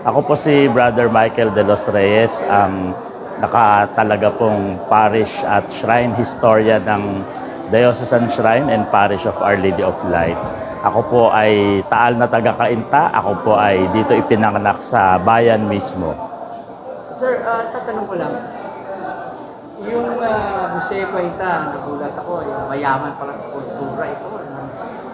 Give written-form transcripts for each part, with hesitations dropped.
Ako po si Brother Michael de los Reyes, ang nakatalaga pong parish at shrine historian ng Diocesan Shrine and Parish of Our Lady of Light. Ako po ay taal na taga-Cainta. Ako po ay dito ipinanganak sa bayan mismo. Sir, tatanong ko lang, yung Museo Cainta, nagulat ako, yung mayaman pala sa kultura ito,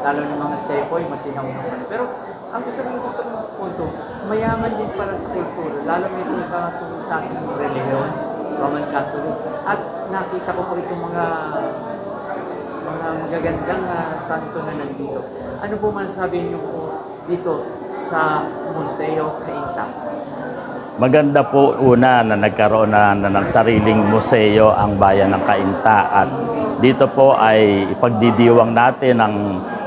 lalo ng mga sepoy, masinaw naman. Pero ang gusto kong punto, mayaman din pala sa kultura, lalo nito sa ating reliyon, Roman Catholic. At nakita ko po itong mga magagandang santo na nandito. Ano po man sabihin niyo po dito sa Museo Cainta? Maganda po una na nagkaroon na ng sariling museo ang bayan ng Cainta, at dito po ay ipagdidiwang natin ang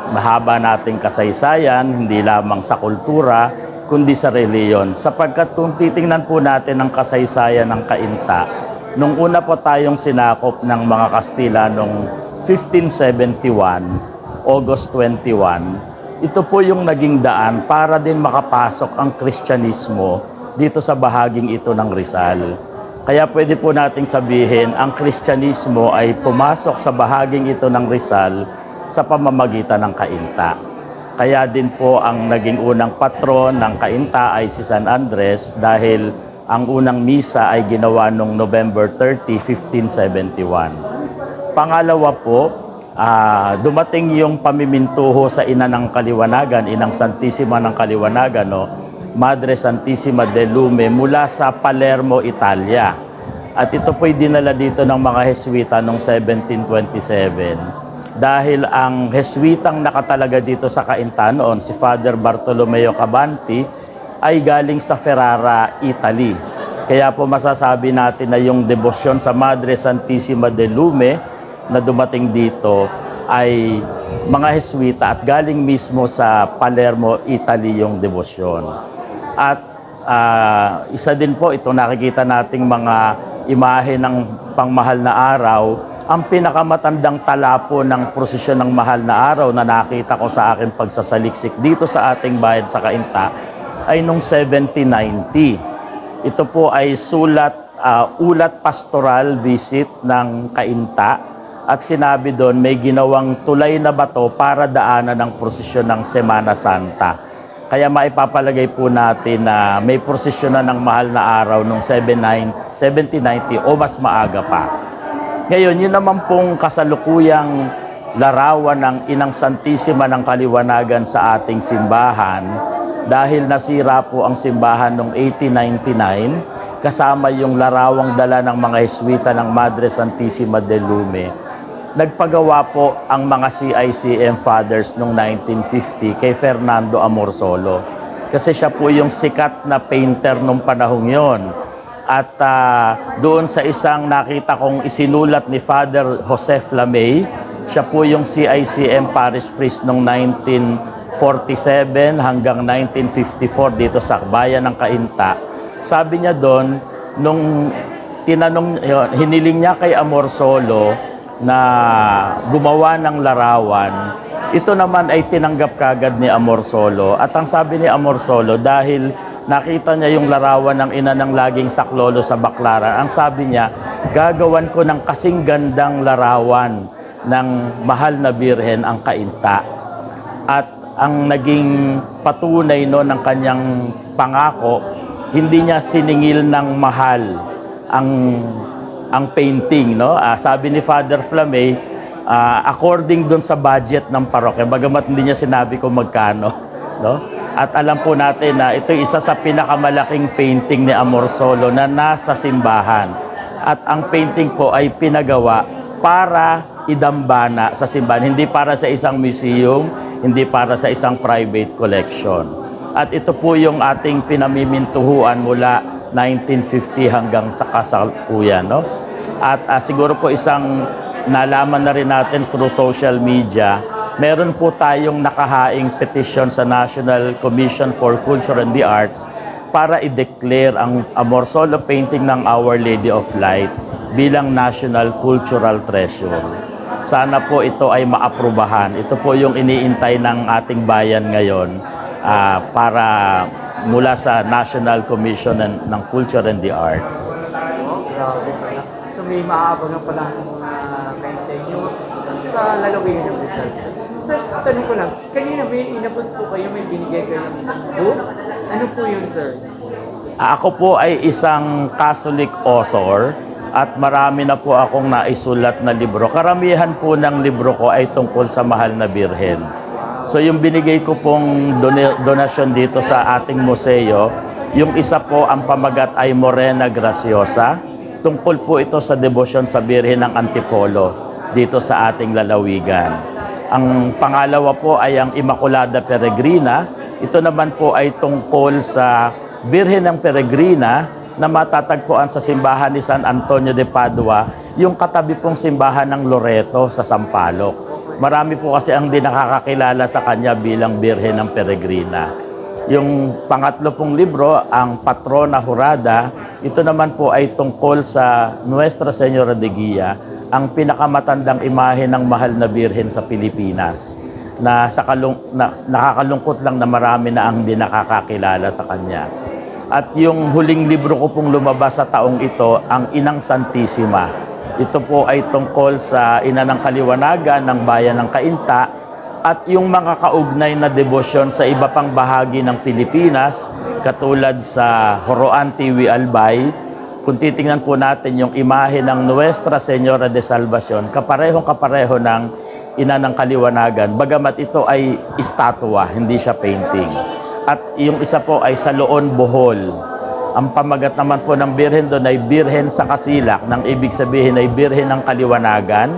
mahaba nating kasaysayan, hindi lamang sa kultura kundi sa reliyon. Sapagkat kung titingnan po natin ang kasaysayan ng Cainta, nung una po tayong sinakop ng mga Kastila noong 1571, August 21, ito po yung naging daan para din makapasok ang Kristyanismo dito sa bahaging ito ng Rizal. Kaya pwede po nating sabihin, ang Kristyanismo ay pumasok sa bahaging ito ng Rizal sa pamamagitan ng Cainta. Kaya din po ang naging unang patron ng Cainta ay si San Andres, dahil ang unang misa ay ginawa noong November 30, 1571. Pangalawa po, dumating yung pamimintuho sa ina ng Kaliwanagan, inang Santissima ng Kaliwanagan, no? Madre Santissima del Lume, mula sa Palermo, Italia. At ito po'y dinala dito ng mga Heswita noong 1727. Dahil ang Heswitang nakatalaga dito sa Cainta noon, si Father Bartolomeo Cabanti, ay galing sa Ferrara, Italy. Kaya po masasabi natin na yung debosyon sa Madre Santissima del Lume na dumating dito ay mga Heswita, at galing mismo sa Palermo, Italy yung debosyon. At isa din po ito, nakikita nating mga imahe ng pangmahal na araw. Ang pinakamatandang tala po ng prosesyon ng mahal na araw na nakita ko sa aking pagsasaliksik dito sa ating bayan sa Cainta ay noong 1790. Ito po ay ulat pastoral visit ng Cainta, at sinabi doon may ginawang tulay na bato para daanan ng prosesyon ng Semana Santa. Kaya maipapalagay po natin na may prosesyon na ng mahal na araw noong 1790 o mas maaga pa. Ngayon, yun naman pong kasalukuyang larawan ng Inang Santissima ng Kaliwanagan sa ating simbahan, dahil nasira po ang simbahan noong 1899, kasama yung larawang dala ng mga Heswita ng Madre Santissima del Lume. Nagpagawa po ang mga CICM Fathers noong 1950 kay Fernando Amorsolo. Kasi siya po yung sikat na painter nung panahong yon. At doon sa isang nakita kong isinulat ni Father Jose Flamey, siya po yung CICM Parish Priest noong 1947 hanggang 1954 dito sa bayan ng Cainta. Sabi niya doon, nung hiniling niya kay Amorsolo na gumawa ng larawan, ito naman ay tinanggap kagad ni Amorsolo. At ang sabi ni Amorsolo, dahil nakita niya yung larawan ng ina ng laging saklolo sa Baclaran, ang sabi niya, gagawan ko ng kasing gandang larawan ng mahal na birhen ang Cainta. At ang naging patunay no ng kanyang pangako, hindi niya siningil ng mahal ang painting, no? Sabi ni Father Flamey, according doon sa budget ng parokya, bagamat hindi niya sinabi kung magkano, no? At alam po natin na ito isa sa pinakamalaking painting ni Amorsolo na nasa simbahan. At ang painting po ay pinagawa para idambana sa simbahan, hindi para sa isang museum, hindi para sa isang private collection. At ito po yung ating pinamimintuhuan mula 1950 hanggang sa kasalukuyan, no? At siguro po isang nalaman na rin natin through social media, meron po tayong nakahaing petition sa National Commission for Culture and the Arts para i-declare ang Amorsolo painting ng Our Lady of Light bilang National Cultural Treasure. Sana po ito ay maaprubahan. Ito po yung iniintay ng ating bayan ngayon para mula sa National Commission ng Culture and the Arts. Oh, grabe pala. So may maaabangan pala ng mga kaintay nyo sa lalawigan ng Rizal. Sir, tanong ko lang, kanina may inabot po kayo, may binigay kayo ng isang book? Ano po yun, sir? Ako po ay isang Catholic author at marami na po akong naisulat na libro. Karamihan po ng libro ko ay tungkol sa Mahal na Birhen. So yung binigay ko pong donasyon dito sa ating museo, yung isa po ang pamagat ay Morena Graciosa. Tungkol po ito sa debosyon sa Birhen ng Antipolo dito sa ating lalawigan. Ang pangalawa po ay ang Immaculada Peregrina. Ito naman po ay tungkol sa Birhen ng Peregrina na matatagpuan sa simbahan ni San Antonio de Padua, yung katabi pong simbahan ng Loreto sa Sampaloc. Marami po kasi ang di nakakakilala sa kanya bilang Birhen ng Peregrina. Yung pangatlo pong libro, ang Patrona Jurada, ito naman po ay tungkol sa Nuestra Señora de Guia, ang pinakamatandang imahe ng Mahal na Birhen sa Pilipinas, na nakakalungkot lang na marami na ang di nakakakilala sa kanya. At yung huling libro ko pong lumabas sa taong ito, ang Inang Santissima. Ito po ay tungkol sa ina ng kaliwanagan ng bayan ng Cainta at yung mga kaugnay na debosyon sa iba pang bahagi ng Pilipinas, katulad sa Horoan, Tiwi, Albay. Kung titingnan po natin yung imahe ng Nuestra Señora de Salvacion, kaparehong-kapareho ng ina ng kaliwanagan, bagamat ito ay estatwa, hindi siya painting. At yung isa po ay sa Loon, Bohol. Ang pamagat naman po ng Birhen doon ay Birhen sa Kasilak, nang ibig sabihin ay Birhen ng Kaliwanagan.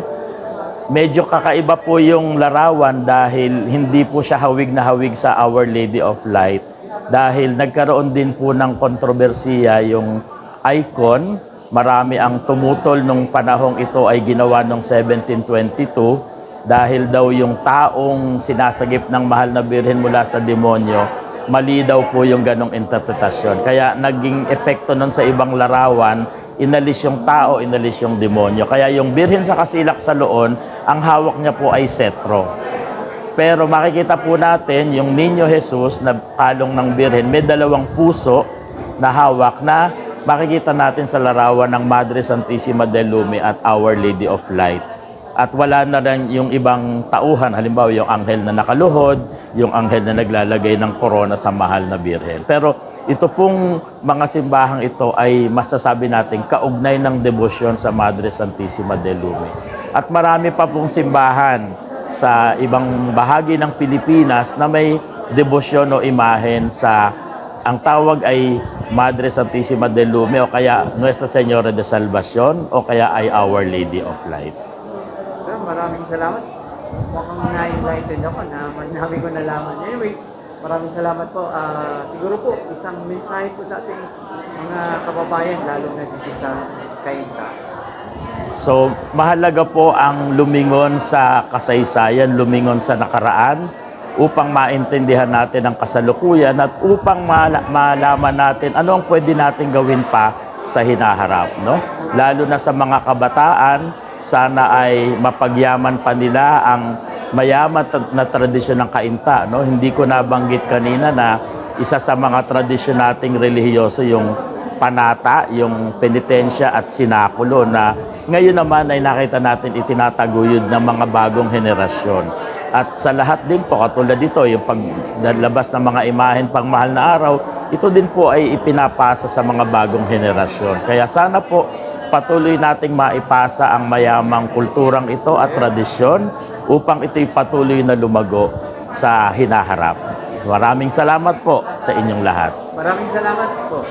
Medyo kakaiba po yung larawan dahil hindi po siya hawig na hawig sa Our Lady of Light. Dahil nagkaroon din po ng kontrobersiya yung icon. Marami ang tumutol nung panahong ito ay ginawa noong 1722 dahil daw yung taong sinasagip ng Mahal na Birhen mula sa demonyo, mali daw po yung ganong interpretasyon. Kaya naging epekto nun sa ibang larawan, inalis yung tao, inalis yung demonyo. Kaya yung Birhen sa Kasilak sa Loon, ang hawak niya po ay setro. Pero makikita po natin yung Niño Jesus na kalong ng Birhen, may dalawang puso na hawak na makikita natin sa larawan ng Madre Santissima del Lume at Our Lady of Light. At wala na rin yung ibang tauhan, halimbawa yung anghel na nakaluhod, yung anghel na naglalagay ng korona sa Mahal na Birhen. Pero ito pong mga simbahang ito ay masasabi natin kaugnay ng debosyon sa Madre Santissima del Lume. At marami pa pong simbahan sa ibang bahagi ng Pilipinas na may debosyon o imahen sa, ang tawag ay Madre Santissima del Lume o kaya Nuestra Señora de Salvacion o kaya ay Our Lady of Light. Maraming salamat. Mukhang na-enlightened ako na marami ko nalaman. Anyway, maraming salamat po. Siguro po, isang mensahe po sa ating mga kababayan, lalo na dito sa Cainta. So, mahalaga po ang lumingon sa kasaysayan, lumingon sa nakaraan, upang maintindihan natin ang kasalukuyan at upang malaman natin ano ang pwede natin gawin pa sa hinaharap, no? Lalo na sa mga kabataan, sana ay mapagyaman pa nila ang mayaman na tradisyon ng Cainta, no? Hindi ko nabanggit kanina na isa sa mga tradisyon nating relihiyoso yung panata, yung penitensya at sinakulo na ngayon naman ay nakita natin itinataguyod ng mga bagong henerasyon. At sa lahat din po, katulad dito, yung paglabas ng mga imahen pang mahal na araw, ito din po ay ipinapasa sa mga bagong henerasyon. Kaya sana po patuloy nating maipasa ang mayamang kulturang ito at tradisyon upang ito'y patuloy na lumago sa hinaharap. Maraming salamat po sa inyong lahat. Maraming salamat po.